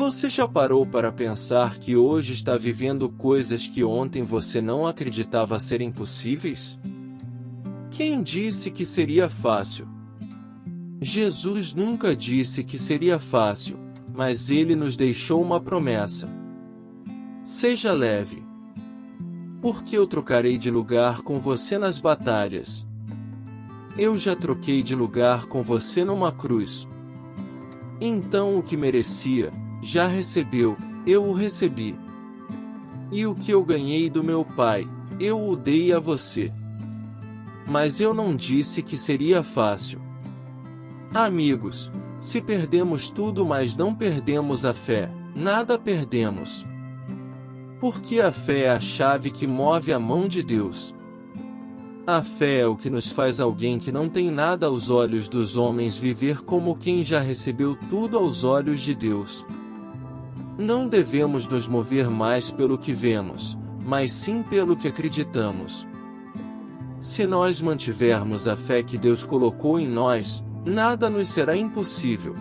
Você já parou para pensar que hoje está vivendo coisas que ontem você não acreditava serem possíveis? Quem disse que seria fácil? Jesus nunca disse que seria fácil, mas ele nos deixou uma promessa. Seja leve. Porque eu trocarei de lugar com você nas batalhas. Eu já troquei de lugar com você numa cruz. Então o que merecia, já recebeu, eu o recebi. E o que eu ganhei do meu Pai, eu o dei a você. Mas eu não disse que seria fácil. Amigos, se perdemos tudo mas não perdemos a fé, nada perdemos. Porque a fé é a chave que move a mão de Deus. A fé é o que nos faz alguém que não tem nada aos olhos dos homens viver como quem já recebeu tudo aos olhos de Deus. Não devemos nos mover mais pelo que vemos, mas sim pelo que acreditamos. Se nós mantivermos a fé que Deus colocou em nós, nada nos será impossível.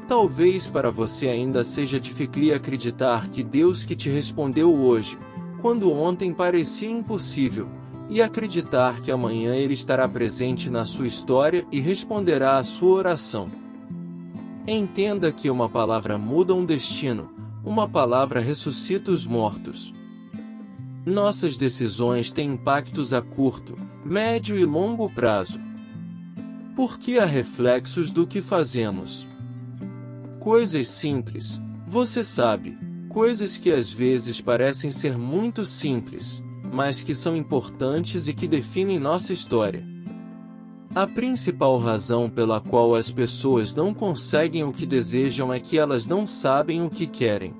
Talvez para você ainda seja difícil acreditar que Deus que te respondeu hoje, quando ontem parecia impossível, e acreditar que amanhã Ele estará presente na sua história e responderá à sua oração. Entenda que uma palavra muda um destino, uma palavra ressuscita os mortos. Nossas decisões têm impactos a curto, médio e longo prazo. Porque há reflexos do que fazemos. Coisas simples, você sabe, coisas que às vezes parecem ser muito simples, mas que são importantes e que definem nossa história. A principal razão pela qual as pessoas não conseguem o que desejam é que elas não sabem o que querem.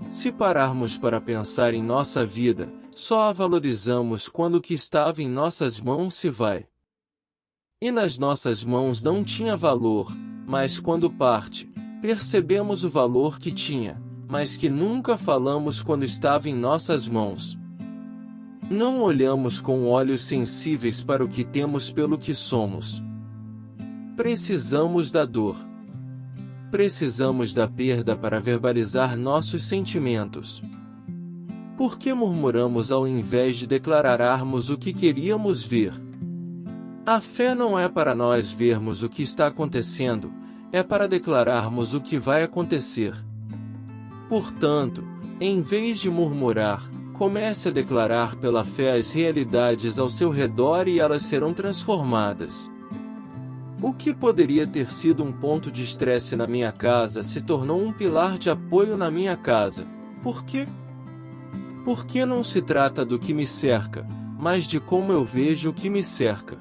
Se pararmos para pensar em nossa vida, só a valorizamos quando o que estava em nossas mãos se vai. E nas nossas mãos não tinha valor, mas quando parte, percebemos o valor que tinha, mas que nunca falamos quando estava em nossas mãos. Não olhamos com olhos sensíveis para o que temos pelo que somos. Precisamos da dor. Precisamos da perda para verbalizar nossos sentimentos. Por que murmuramos ao invés de declararmos o que queríamos ver? A fé não é para nós vermos o que está acontecendo, é para declararmos o que vai acontecer. Portanto, em vez de murmurar, comece a declarar pela fé as realidades ao seu redor e elas serão transformadas. O que poderia ter sido um ponto de estresse na minha casa se tornou um pilar de apoio na minha casa. Por quê? Porque não se trata do que me cerca, mas de como eu vejo o que me cerca.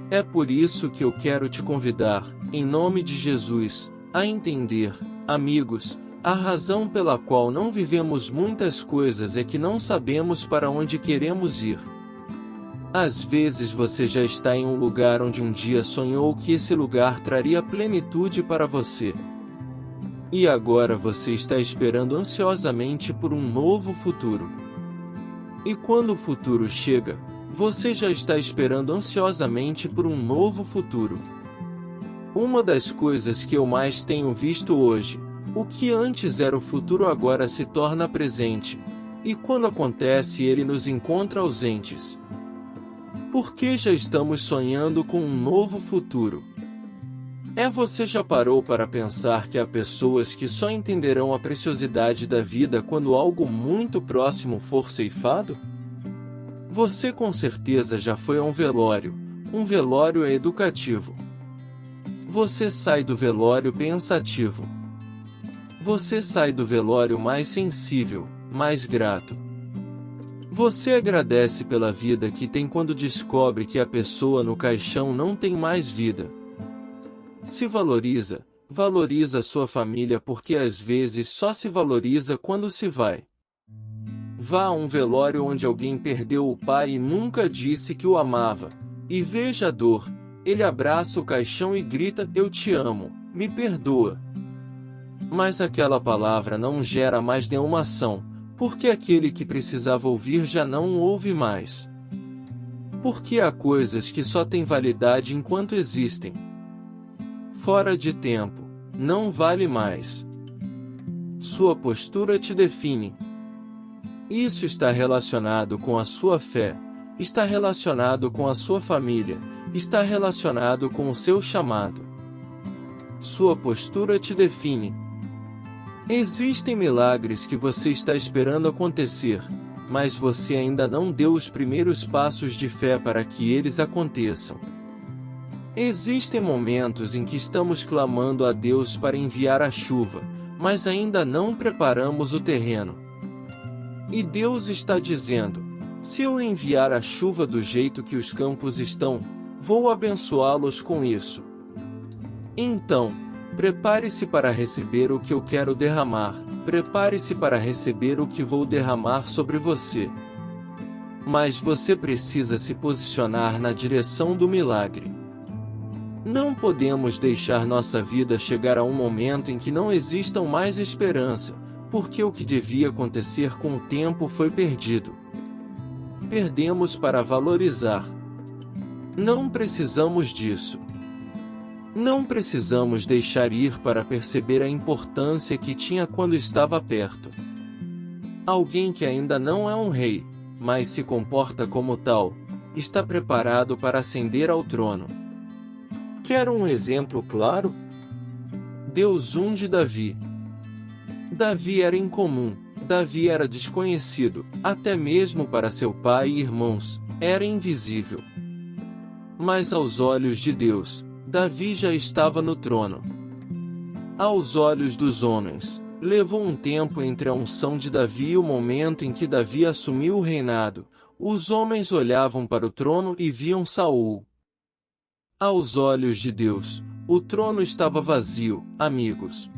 É por isso que eu quero te convidar, em nome de Jesus, a entender, amigos, a razão pela qual não vivemos muitas coisas é que não sabemos para onde queremos ir. Às vezes você já está em um lugar onde um dia sonhou que esse lugar traria plenitude para você. E agora você está esperando ansiosamente por um novo futuro. E quando o futuro chega, você já está esperando ansiosamente por um novo futuro. Uma das coisas que eu mais tenho visto hoje, o que antes era o futuro agora se torna presente, e quando acontece ele nos encontra ausentes. Porque já estamos sonhando com um novo futuro. Você já parou para pensar que há pessoas que só entenderão a preciosidade da vida quando algo muito próximo for ceifado? Você com certeza já foi a um velório é educativo. Você sai do velório pensativo. Você sai do velório mais sensível, mais grato. Você agradece pela vida que tem quando descobre que a pessoa no caixão não tem mais vida. Se valoriza, valoriza sua família porque às vezes só se valoriza quando se vai. Vá a um velório onde alguém perdeu o pai e nunca disse que o amava, e veja a dor. Ele abraça o caixão e grita: "Eu te amo, me perdoa." Mas aquela palavra não gera mais nenhuma ação, porque aquele que precisava ouvir já não ouve mais. Porque há coisas que só têm validade enquanto existem. Fora de tempo, não vale mais. Sua postura te define. Isso está relacionado com a sua fé, está relacionado com a sua família, está relacionado com o seu chamado. Sua postura te define. Existem milagres que você está esperando acontecer, mas você ainda não deu os primeiros passos de fé para que eles aconteçam. Existem momentos em que estamos clamando a Deus para enviar a chuva, mas ainda não preparamos o terreno. E Deus está dizendo: se eu enviar a chuva do jeito que os campos estão, vou abençoá-los com isso. Então, prepare-se para receber o que eu quero derramar, prepare-se para receber o que vou derramar sobre você. Mas você precisa se posicionar na direção do milagre. Não podemos deixar nossa vida chegar a um momento em que não existam mais esperança, porque o que devia acontecer com o tempo foi perdido. Perdemos para valorizar. Não precisamos disso. Não precisamos deixar ir para perceber a importância que tinha quando estava perto. Alguém que ainda não é um rei, mas se comporta como tal, está preparado para ascender ao trono. Quer um exemplo claro? Deus unge Davi. Davi era incomum, Davi era desconhecido, até mesmo para seu pai e irmãos, era invisível. Mas aos olhos de Deus, Davi já estava no trono. Aos olhos dos homens, levou um tempo entre a unção de Davi e o momento em que Davi assumiu o reinado. Os homens olhavam para o trono e viam Saul. Aos olhos de Deus, o trono estava vazio, amigos.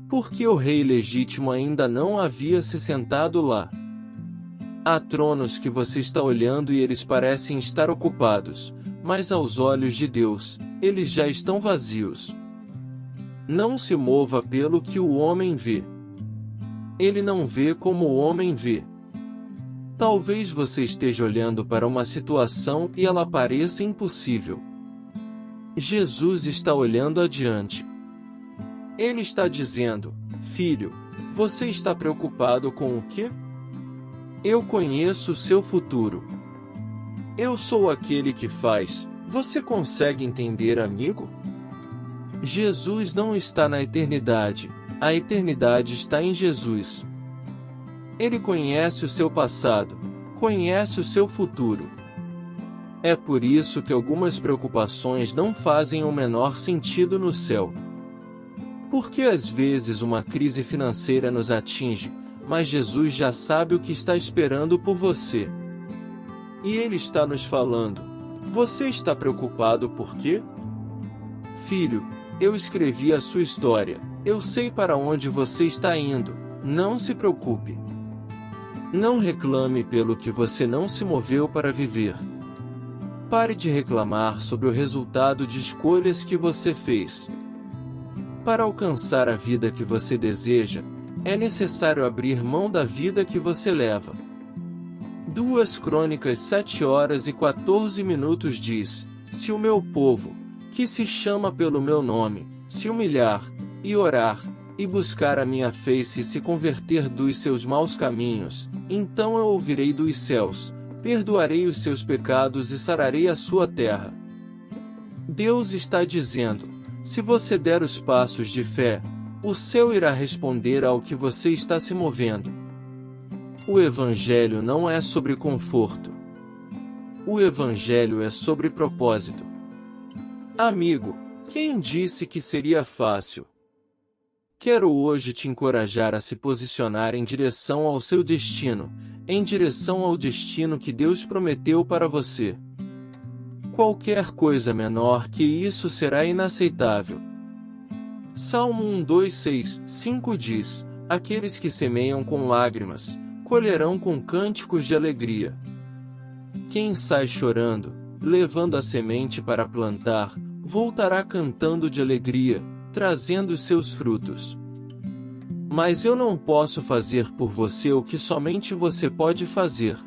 Porque o rei legítimo ainda não havia se sentado lá. Há tronos que você está olhando e eles parecem estar ocupados, mas aos olhos de Deus, eles já estão vazios. Não se mova pelo que o homem vê. Ele não vê como o homem vê. Talvez você esteja olhando para uma situação e ela pareça impossível. Jesus está olhando adiante. Ele está dizendo: filho, você está preocupado com o quê? Eu conheço o seu futuro. Eu sou aquele que faz. Você consegue entender, amigo? Jesus não está na eternidade. A eternidade está em Jesus. Ele conhece o seu passado, conhece o seu futuro. É por isso que algumas preocupações não fazem o menor sentido no céu. Porque às vezes uma crise financeira nos atinge, mas Jesus já sabe o que está esperando por você. E Ele está nos falando: você está preocupado por quê? Filho, eu escrevi a sua história, eu sei para onde você está indo, não se preocupe. Não reclame pelo que você não se moveu para viver. Pare de reclamar sobre o resultado de escolhas que você fez. Para alcançar a vida que você deseja, é necessário abrir mão da vida que você leva. 2 Crônicas 7h14 diz: se o meu povo, que se chama pelo meu nome, se humilhar, e orar, e buscar a minha face e se converter dos seus maus caminhos, então eu ouvirei dos céus, perdoarei os seus pecados e sararei a sua terra. Deus está dizendo: se você der os passos de fé, o céu irá responder ao que você está se movendo. O Evangelho não é sobre conforto. O Evangelho é sobre propósito. Amigo, quem disse que seria fácil? Quero hoje te encorajar a se posicionar em direção ao seu destino, em direção ao destino que Deus prometeu para você. Qualquer coisa menor que isso será inaceitável. Salmo 1:2-6-5 diz: aqueles que semeiam com lágrimas, colherão com cânticos de alegria. Quem sai chorando, levando a semente para plantar, voltará cantando de alegria, trazendo os seus frutos. Mas eu não posso fazer por você o que somente você pode fazer.